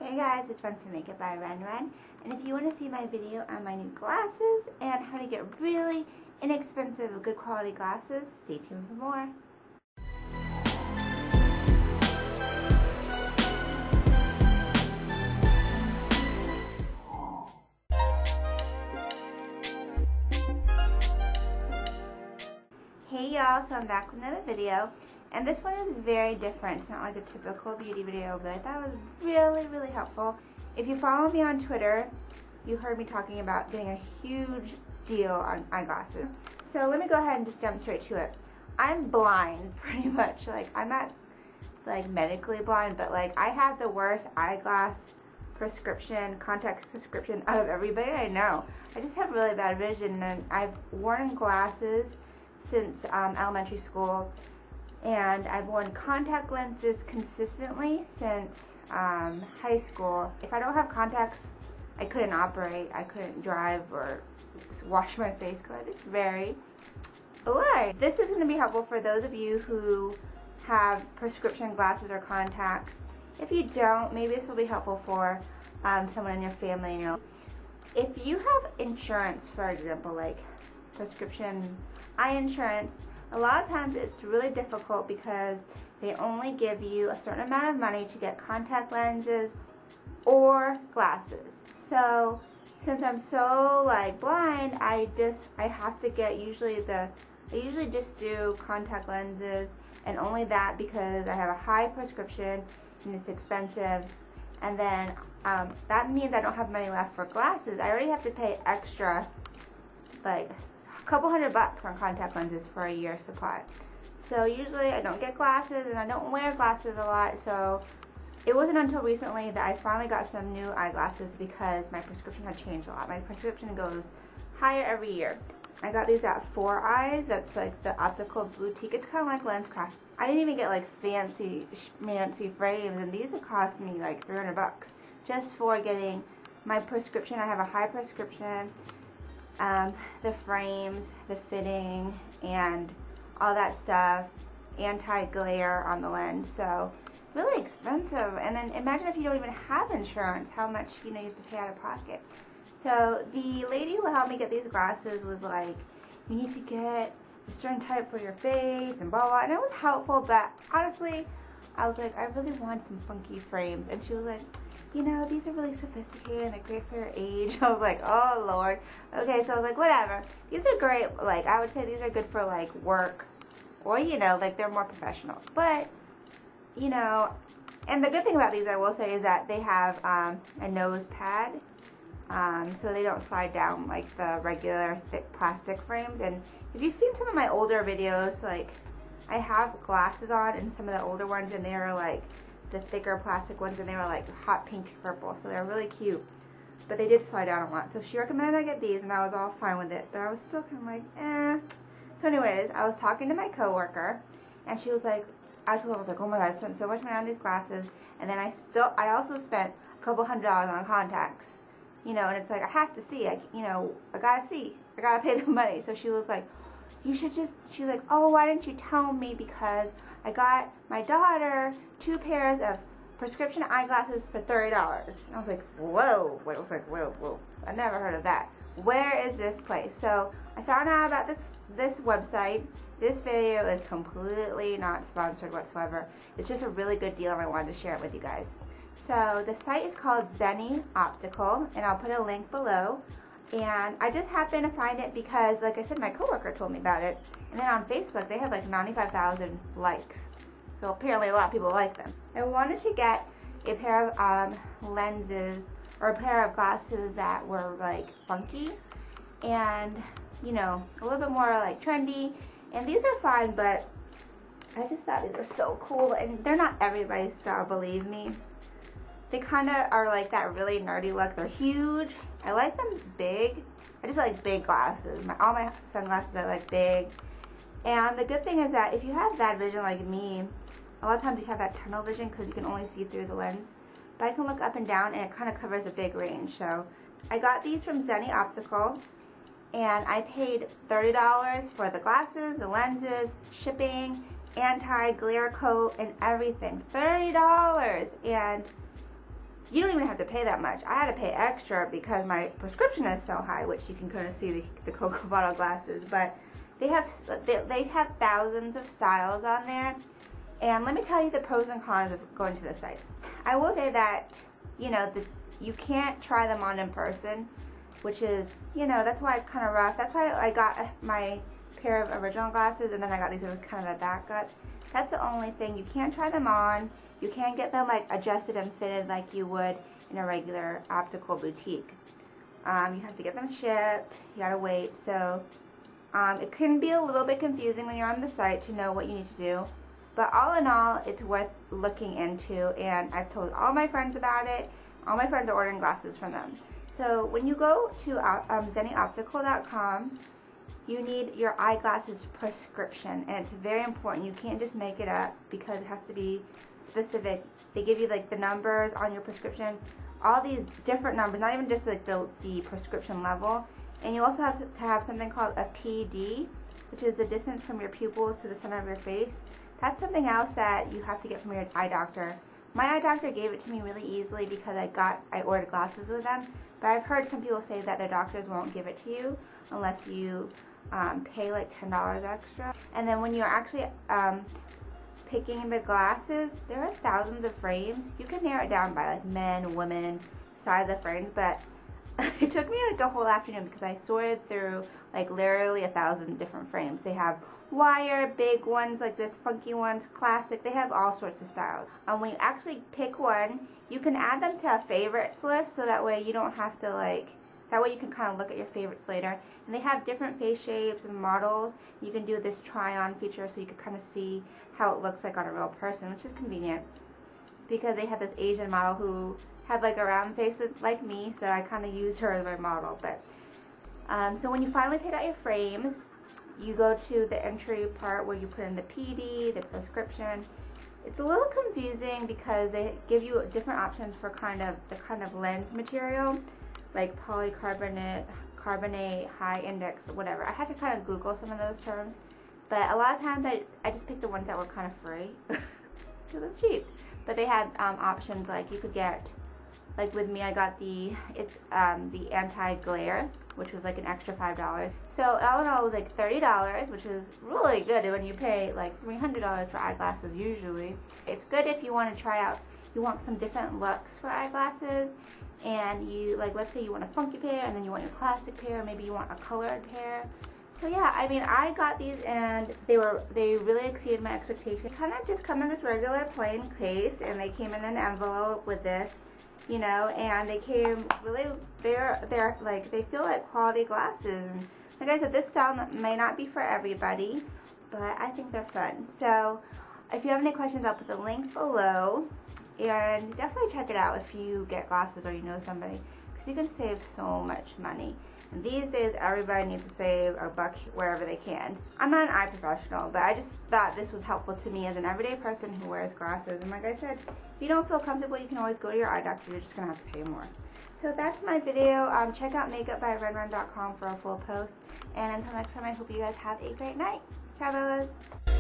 Hey guys, it's Run for Makeup by Ren, and if you want to see my video on my new glasses and how to get really inexpensive, good quality glasses, stay tuned for more. Hey y'all, so I'm back with another video, and this one is very different. It's not like a typical beauty video, but I thought it was really helpful. If you follow me on Twitter, you heard me talking about getting a huge deal on eyeglasses. So let me go ahead and just jump straight to it. I'm blind, pretty much. Like, I'm not like medically blind, but like I have the worst eyeglass prescription, contacts prescription out of everybody I know. I just have really bad vision, and I've worn glasses since elementary school, and I've worn contact lenses consistently since high school. If I don't have contacts, I couldn't operate, I couldn't drive or wash my face because I'm just very blind. This is going to be helpful for those of you who have prescription glasses or contacts. If you don't, maybe this will be helpful for someone in your family. If you have insurance, for example, like prescription eye insurance, a lot of times it's really difficult because they only give you a certain amount of money to get contact lenses or glasses. So since I'm so like blind, I have to get I usually just do contact lenses, and only that because I have a high prescription and it's expensive. And then that means I don't have money left for glasses. I already have to pay extra, like a couple $100 on contact lenses for a year's supply. So usually I don't get glasses, and I don't wear glasses a lot. So it wasn't until recently that I finally got some new eyeglasses because my prescription had changed a lot. My prescription goes higher every year. I got these at 4 Eyes. That's like the optical boutique. It's kind of like LensCraft. I didn't even get like fancy frames, and these have cost me like $300 just for getting my prescription. I have a high prescription, the frames, the fitting, and all that stuff, anti-glare on the lens. So really expensive. And then imagine if you don't even have insurance, how much you have to pay out of pocket. So the lady who helped me get these glasses was like, you need to get a certain type for your face and blah blah, and it was helpful, but honestly I was like, I really want some funky frames, and she was like, these are really sophisticated and they're great for your age. I was like, oh Lord. Okay, so I was like, whatever. These are great. Like, I would say these are good for like work, or like they're more professional. But and the good thing about these, I will say, is that they have a nose pad, so they don't slide down like the regular thick plastic frames. And if you've seen some of my older videos, like I have glasses on in some of the older ones, and they are like the thicker plastic ones, and they were like hot pink purple, so they're really cute, but they did slide down a lot. So she recommended I get these, and I was all fine with it, but I was still kind of like, eh. So anyways, I was talking to my coworker, and she was like, I was like, oh my god, I spent so much money on these glasses, and then I also spent a couple $100 on contacts, and it's like, I have to see, I gotta see, I gotta pay the money. So she was like, she's like, oh, why didn't you tell me, because I got my daughter 2 pairs of prescription eyeglasses for $30. And I was like, whoa. I was like, whoa. I never heard of that. Where is this place? So I found out about this website. This video is completely not sponsored whatsoever. It's just a really good deal, and I wanted to share it with you guys. So the site is called Zenni Optical, and I'll put a link below. And I just happened to find it because, like I said, my coworker told me about it. And then on Facebook, they have like 95,000 likes. So apparently a lot of people like them. I wanted to get a pair of lenses, or a pair of glasses that were like funky and, a little bit more like trendy. And these are fine, but I just thought these were so cool. And they're not everybody's style, believe me. They kind of are like that really nerdy look. They're huge. I like them big. I just like big glasses. All my sunglasses are like big. And the good thing is that if you have bad vision like me, a lot of times you have that tunnel vision because you can only see through the lens. But I can look up and down, and it kind of covers a big range. So I got these from Zenni Optical, and I paid $30 for the glasses, the lenses, shipping, anti-glare coat, and everything. $30! And you don't even have to pay that much. I had to pay extra because my prescription is so high, which you can kind of see the Cocoa Bottle glasses. But they have thousands of styles on there. And let me tell you the pros and cons of going to the site. I will say that, you know, you can't try them on in person, which is, you know, that's why it's kind of rough. That's why I got my pair of original glasses, and then I got these as kind of a backup. That's the only thing. You can't try them on. You can't get them like adjusted and fitted like you would in a regular optical boutique. You have to get them shipped. You gotta wait. So it can be a little bit confusing when you're on the site to know what you need to do. But all in all, it's worth looking into, and I've told all my friends about it. All my friends are ordering glasses from them. So when you go to zennyoptical.com, you need your eyeglasses prescription, and it's very important. You can't just make it up because it has to be specific. They give you like the numbers on your prescription, all these different numbers, not even just like the prescription level. And you also have to have something called a PD, which is the distance from your pupils to the center of your face. That's something else that you have to get from your eye doctor. My eye doctor gave it to me really easily because I ordered glasses with them. But I've heard some people say that their doctors won't give it to you unless you pay like $10 extra. And then when you're actually picking the glasses, there are thousands of frames. You can narrow it down by like men, women, size of frames, but it took me like a whole afternoon because I sorted through like literally 1,000 different frames. They have wire, big ones like this, funky ones, classic. They have all sorts of styles. When you actually pick one, you can add them to a favorites list, so that way you don't have to that way you can kind of look at your favorites later. And they have different face shapes and models. You can do this try-on feature so you can kind of see how it looks like on a real person, which is convenient because they had this Asian model who had like a round face like me, so I kind of used her as my model. But so when you finally pick out your frames, you go to the entry part where you put in the PD, the prescription. It's a little confusing because they give you different options for the kind of lens material, like polycarbonate, carbonate, high index, whatever. I had to kind of Google some of those terms, but a lot of times I just picked the ones that were kind of free because I'm cheap. But they had options like you could get, like with me, I got the anti-glare, which was like an extra $5. So all in all, it was like $30, which is really good when you pay like $300 for eyeglasses usually. It's good if you want to try out, you want some different looks for eyeglasses, and you, like, let's say you want a funky pair, and then you want your classic pair, maybe you want a colored pair. So yeah, I mean, I got these and they really exceeded my expectations. They kind of just come in this regular plain case, and they came in an envelope with this, you know, and they came really, they're like, they feel like quality glasses. And like I said, this style may not be for everybody, but I think they're fun. So if you have any questions, I'll put the link below, and definitely check it out if you get glasses or you know somebody, because you can save so much money. And these days, everybody needs to save a buck wherever they can. I'm not an eye professional, but I just thought this was helpful to me as an everyday person who wears glasses. And like I said, if you don't feel comfortable, you can always go to your eye doctor. You're just going to have to pay more. So that's my video. Check out makeupbyrenren.com for a full post. And until next time, I hope you guys have a great night. Ciao, Bellas.